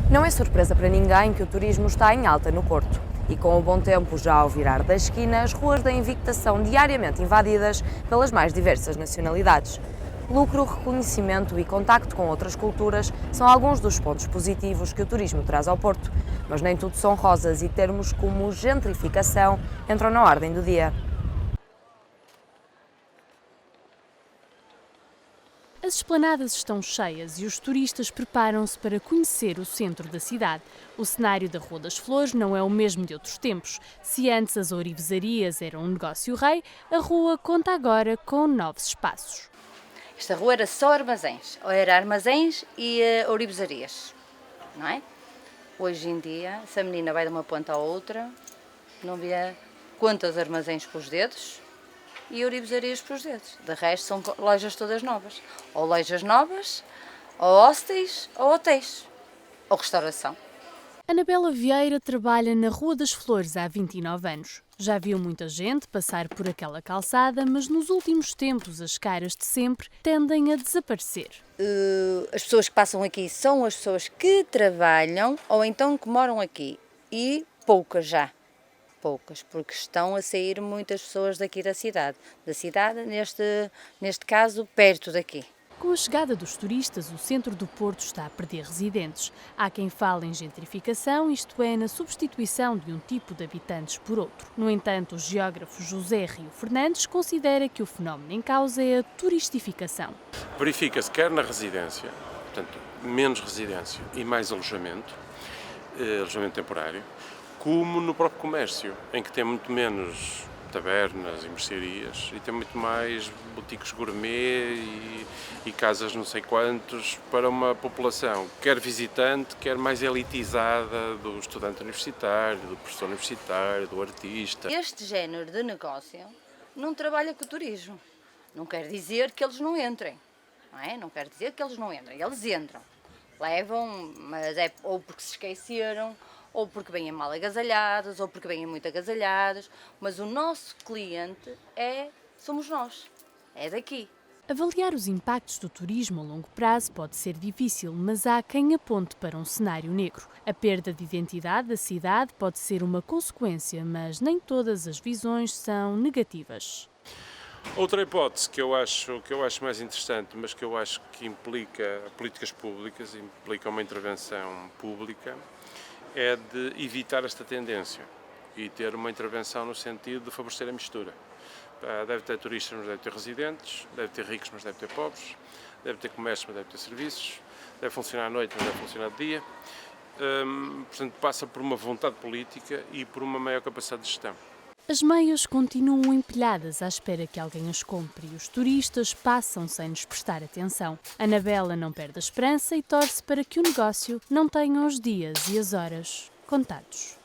Não é surpresa para ninguém que o turismo está em alta no Porto. E com o bom tempo já ao virar da esquina, as ruas da Invicta são diariamente invadidas pelas mais diversas nacionalidades. Lucro, reconhecimento e contacto com outras culturas são alguns dos pontos positivos que o turismo traz ao Porto. Mas nem tudo são rosas e termos como gentrificação entram na ordem do dia. As esplanadas estão cheias e os turistas preparam-se para conhecer o centro da cidade. O cenário da Rua das Flores não é o mesmo de outros tempos. Se antes as ourivesarias eram um negócio rei, a rua conta agora com novos espaços. Esta rua era só armazéns, ou era armazéns e ourivesarias, não é? Hoje em dia, se a menina vai de uma ponta à outra, não vê quantos armazéns com os dedos e ourivesarias para os dedos. De resto, são lojas todas novas. Ou lojas novas, ou hostéis, ou hotéis, ou restauração. Anabela Vieira trabalha na Rua das Flores há 29 anos. Já viu muita gente passar por aquela calçada, mas nos últimos tempos as caras de sempre tendem a desaparecer. As pessoas que passam aqui são as pessoas que trabalham ou então que moram aqui. E poucas já. Poucas, porque estão a sair muitas pessoas daqui da cidade. Da cidade, neste caso, perto daqui. Com a chegada dos turistas, o centro do Porto está a perder residentes. Há quem fale em gentrificação, isto é, na substituição de um tipo de habitantes por outro. No entanto, o geógrafo José Rio Fernandes considera que o fenómeno em causa é a turistificação. Verifica-se quer na residência, portanto, menos residência e mais alojamento temporário, como no próprio comércio, em que tem muito menos tabernas e mercearias e tem muito mais boutiques gourmet e casas não sei quantos para uma população, quer visitante, quer mais elitizada, do estudante universitário, do professor universitário, do artista. Este género de negócio não trabalha com o turismo. Não quer dizer que eles não entrem, não é? Não quer dizer que eles não entrem, eles entram. Levam, mas é ou porque se esqueceram, ou porque vêm mal agasalhados, ou porque vêm muito agasalhados, mas o nosso cliente somos nós, é daqui. Avaliar os impactos do turismo a longo prazo pode ser difícil, mas há quem aponte para um cenário negro. A perda de identidade da cidade pode ser uma consequência, mas nem todas as visões são negativas. Outra hipótese que eu acho mais interessante, mas que eu acho que implica políticas públicas, implica uma intervenção pública, é de evitar esta tendência e ter uma intervenção no sentido de favorecer a mistura. Deve ter turistas, mas deve ter residentes, deve ter ricos, mas deve ter pobres, deve ter comércio, mas deve ter serviços, deve funcionar à noite, mas deve funcionar de dia. Portanto, passa por uma vontade política e por uma maior capacidade de gestão. As meias continuam empilhadas à espera que alguém as compre e os turistas passam sem nos prestar atenção. Anabela não perde a esperança e torce para que o negócio não tenha os dias e as horas contados.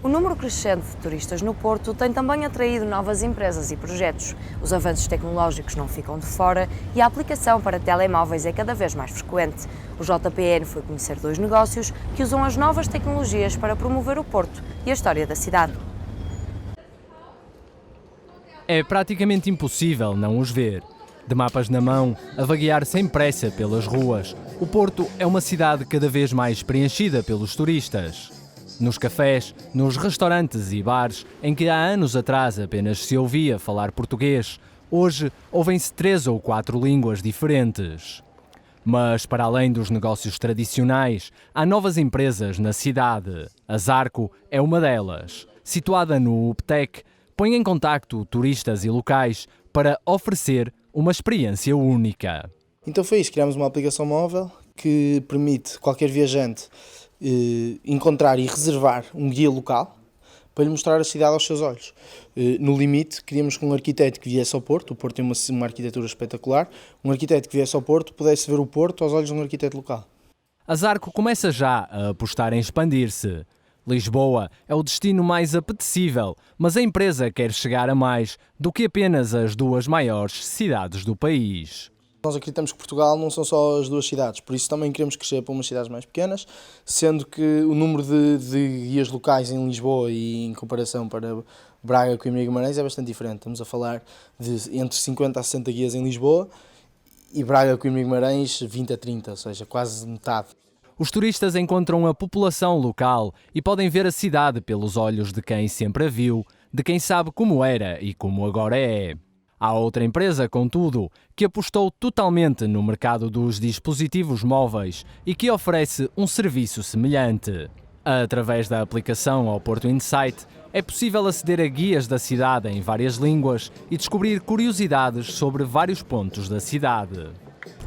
O número crescente de turistas no Porto tem também atraído novas empresas e projetos. Os avanços tecnológicos não ficam de fora e a aplicação para telemóveis é cada vez mais frequente. O JPN foi conhecer 2 negócios que usam as novas tecnologias para promover o Porto e a história da cidade. É praticamente impossível não os ver. De mapas na mão, a vaguear sem pressa pelas ruas, o Porto é uma cidade cada vez mais preenchida pelos turistas. Nos cafés, nos restaurantes e bares, em que há anos atrás apenas se ouvia falar português, hoje ouvem-se 3 ou 4 línguas diferentes. Mas, para além dos negócios tradicionais, há novas empresas na cidade. A Zarco é uma delas. Situada no UPTEC, põe em contacto turistas e locais para oferecer uma experiência única. Então foi isso, criámos uma aplicação móvel que permite qualquer viajante encontrar e reservar um guia local para lhe mostrar a cidade aos seus olhos. No limite, queríamos que um arquiteto que viesse ao Porto, o Porto tem uma arquitetura espetacular, um arquiteto que viesse ao Porto pudesse ver o Porto aos olhos de um arquiteto local. A Zarco começa já a apostar em expandir-se. Lisboa é o destino mais apetecível, mas a empresa quer chegar a mais do que apenas as 2 maiores cidades do país. Nós acreditamos que Portugal não são só as 2 cidades, por isso também queremos crescer para umas cidades mais pequenas, sendo que o número de guias locais em Lisboa e em comparação para Braga, Coimbra e Guimarães é bastante diferente. Estamos a falar de entre 50 a 60 guias em Lisboa e Braga, Coimbra e Guimarães 20 a 30, ou seja, quase metade. Os turistas encontram a população local e podem ver a cidade pelos olhos de quem sempre a viu, de quem sabe como era e como agora é. Há outra empresa, contudo, que apostou totalmente no mercado dos dispositivos móveis e que oferece um serviço semelhante. Através da aplicação ao Porto Insight, é possível aceder a guias da cidade em várias línguas e descobrir curiosidades sobre vários pontos da cidade.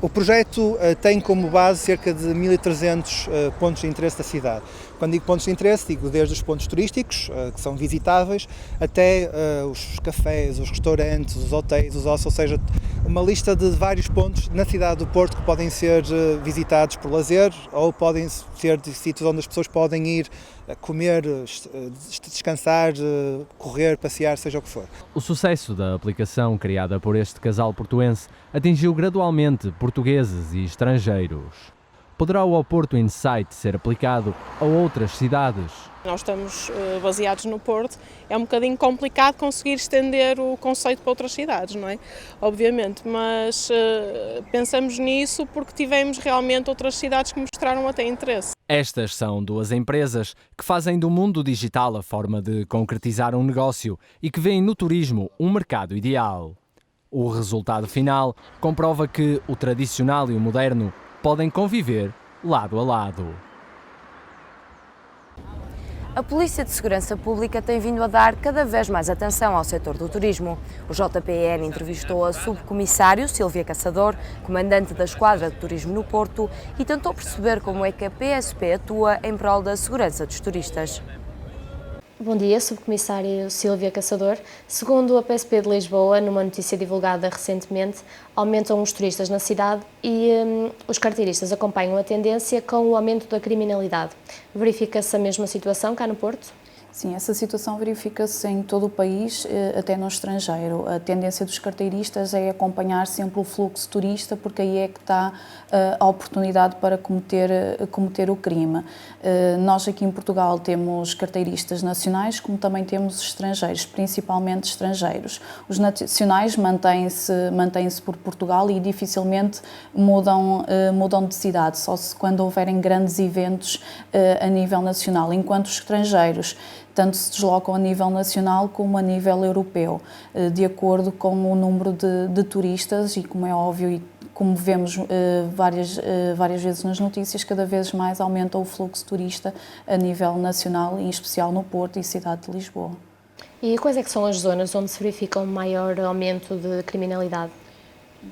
O projeto tem como base cerca de 1.300 pontos de interesse da cidade. Quando digo pontos de interesse, digo desde os pontos turísticos, que são visitáveis, até os cafés, os restaurantes, os hotéis, os hostels, ou seja, uma lista de vários pontos na cidade do Porto que podem ser visitados por lazer ou podem ser de sítios onde as pessoas podem ir comer, descansar, correr, passear, seja o que for. O sucesso da aplicação criada por este casal portuense atingiu gradualmente portugueses e estrangeiros. Poderá o Porto Insight ser aplicado a outras cidades? Nós estamos baseados no Porto, é um bocadinho complicado conseguir estender o conceito para outras cidades, não é? Obviamente, mas pensamos nisso porque tivemos realmente outras cidades que mostraram até interesse. Estas são duas empresas que fazem do mundo digital a forma de concretizar um negócio e que veem no turismo um mercado ideal. O resultado final comprova que o tradicional e o moderno podem conviver lado a lado. A Polícia de Segurança Pública tem vindo a dar cada vez mais atenção ao setor do turismo. O JPN entrevistou a subcomissário Sílvia Caçador, comandante da Esquadra de Turismo no Porto, e tentou perceber como é que a PSP atua em prol da segurança dos turistas. Bom dia, subcomissário Sílvia Caçador. Segundo a PSP de Lisboa, numa notícia divulgada recentemente, aumentam os turistas na cidade e os carteiristas acompanham a tendência com o aumento da criminalidade. Verifica-se a mesma situação cá no Porto? Sim, essa situação verifica-se em todo o país, até no estrangeiro. A tendência dos carteiristas é acompanhar sempre o fluxo turista, porque aí é que está a oportunidade para cometer o crime. Nós aqui em Portugal temos carteiristas nacionais, como também temos estrangeiros, principalmente estrangeiros. Os nacionais mantêm-se por Portugal e dificilmente mudam de cidade, só se quando houverem grandes eventos a nível nacional, enquanto os estrangeiros tanto se deslocam a nível nacional como a nível europeu, de acordo com o número de turistas e, como é óbvio, e como vemos várias vezes nas notícias, cada vez mais aumenta o fluxo turista a nível nacional, em especial no Porto e cidade de Lisboa. E quais é que são as zonas onde se verifica um maior aumento de criminalidade?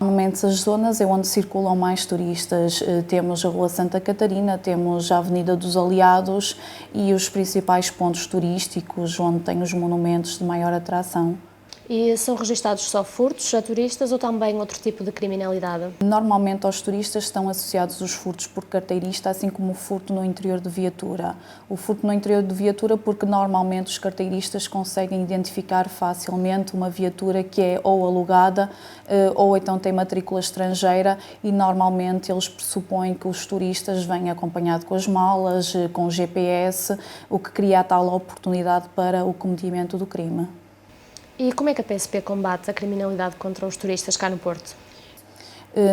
Normalmente as zonas é onde circulam mais turistas. Temos a Rua Santa Catarina, temos a Avenida dos Aliados e os principais pontos turísticos onde tem os monumentos de maior atração. E são registados só furtos a turistas ou também outro tipo de criminalidade? Normalmente aos turistas estão associados os furtos por carteirista, assim como o furto no interior de viatura. O furto no interior de viatura porque normalmente os carteiristas conseguem identificar facilmente uma viatura que é ou alugada ou então tem matrícula estrangeira e normalmente eles pressupõem que os turistas vêm acompanhados com as malas, com o GPS, o que cria a tal oportunidade para o cometimento do crime. E como é que a PSP combate a criminalidade contra os turistas cá no Porto?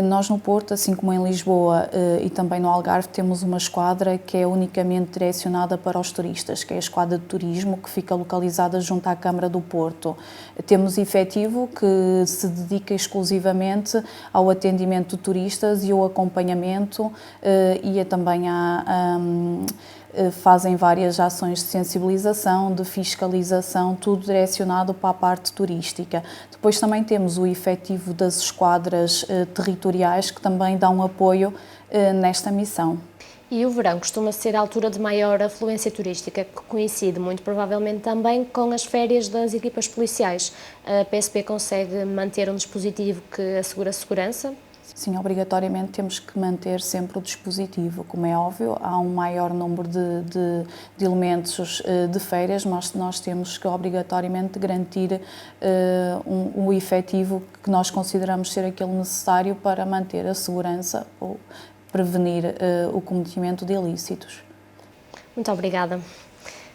Nós no Porto, assim como em Lisboa e também no Algarve, temos uma esquadra que é unicamente direcionada para os turistas, que é a Esquadra de Turismo, que fica localizada junto à Câmara do Porto. Temos efetivo que se dedica exclusivamente ao atendimento de turistas e ao acompanhamento e também fazem várias ações de sensibilização, de fiscalização, tudo direcionado para a parte turística. Depois também temos o efetivo das esquadras territoriais que também dão apoio nesta missão. E o verão costuma ser a altura de maior afluência turística, que coincide muito provavelmente também com as férias das equipas policiais. A PSP consegue manter um dispositivo que assegura a segurança? Sim, obrigatoriamente temos que manter sempre o dispositivo. Como é óbvio, há um maior número de elementos de férias, mas nós temos que obrigatoriamente garantir um efetivo que nós consideramos ser aquele necessário para manter a segurança ou prevenir o cometimento de ilícitos. Muito obrigada.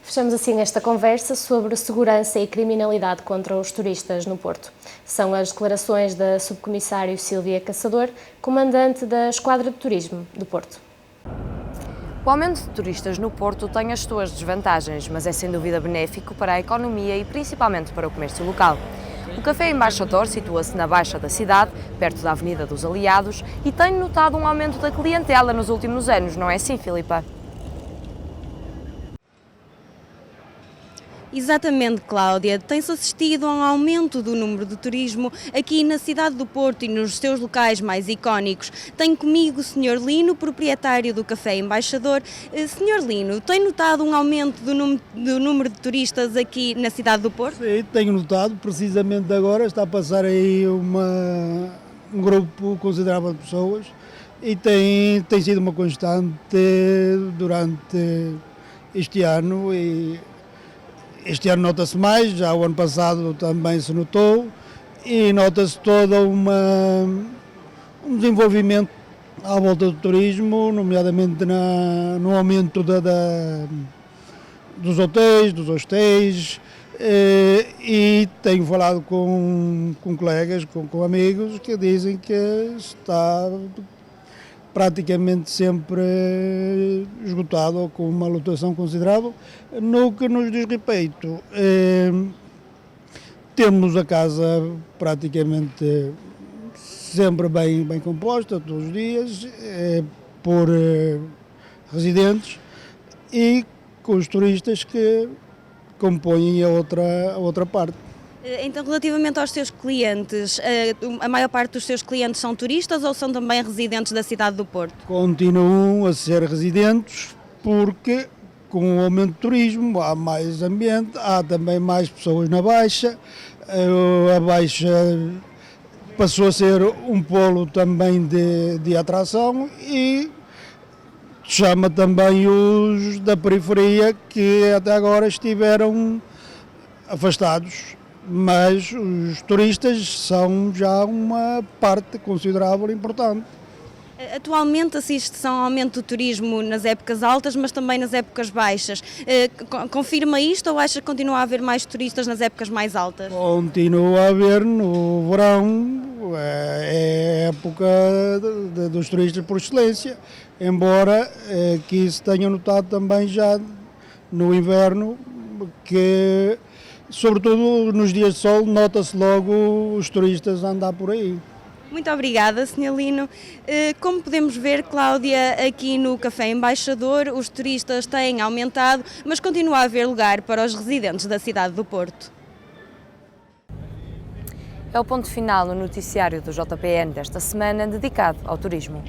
Fechamos assim esta conversa sobre segurança e criminalidade contra os turistas no Porto. São as declarações da subcomissário Sílvia Caçador, comandante da Esquadra de Turismo do Porto. O aumento de turistas no Porto tem as suas desvantagens, mas é sem dúvida benéfico para a economia e principalmente para o comércio local. O Café Embaixador situa-se na Baixa da cidade, perto da Avenida dos Aliados, e tem notado um aumento da clientela nos últimos anos, não é assim, Filipa? Exatamente, Cláudia. Tem-se assistido a um aumento do número de turismo aqui na cidade do Porto e nos seus locais mais icónicos. Tenho comigo o Sr. Lino, proprietário do Café Embaixador. Sr. Lino, tem notado um aumento do número de turistas aqui na cidade do Porto? Sim, tenho notado. Precisamente agora está a passar aí um grupo considerável de pessoas e tem sido uma constante durante este ano. Este ano nota-se mais, já o ano passado também se notou, e nota-se todo um desenvolvimento à volta do turismo, nomeadamente no aumento dos hostéis, e tenho falado com colegas, com amigos, que dizem que está praticamente sempre esgotado ou com uma lotação considerável. No que nos diz respeito, temos a casa praticamente sempre bem composta, todos os dias, por residentes e com os turistas que compõem a outra parte. Então, relativamente aos seus clientes, a maior parte dos seus clientes são turistas ou são também residentes da cidade do Porto? Continuam a ser residentes porque, com o aumento do turismo, há mais ambiente, há também mais pessoas na Baixa. A Baixa passou a ser um polo também de atração e chama também os da periferia que até agora estiveram afastados. Mas os turistas são já uma parte considerável e importante. Atualmente assiste-se a um aumento do turismo nas épocas altas, mas também nas épocas baixas. Confirma isto ou acha que continua a haver mais turistas nas épocas mais altas? Continua a haver no verão, é a época dos turistas por excelência, embora que se tenha notado também já no inverno que, sobretudo nos dias de sol, nota-se logo os turistas a andar por aí. Muito obrigada, Sr. Lino. Como podemos ver, Cláudia, aqui no Café Embaixador, os turistas têm aumentado, mas continua a haver lugar para os residentes da cidade do Porto. É o ponto final no noticiário do JPN desta semana, dedicado ao turismo.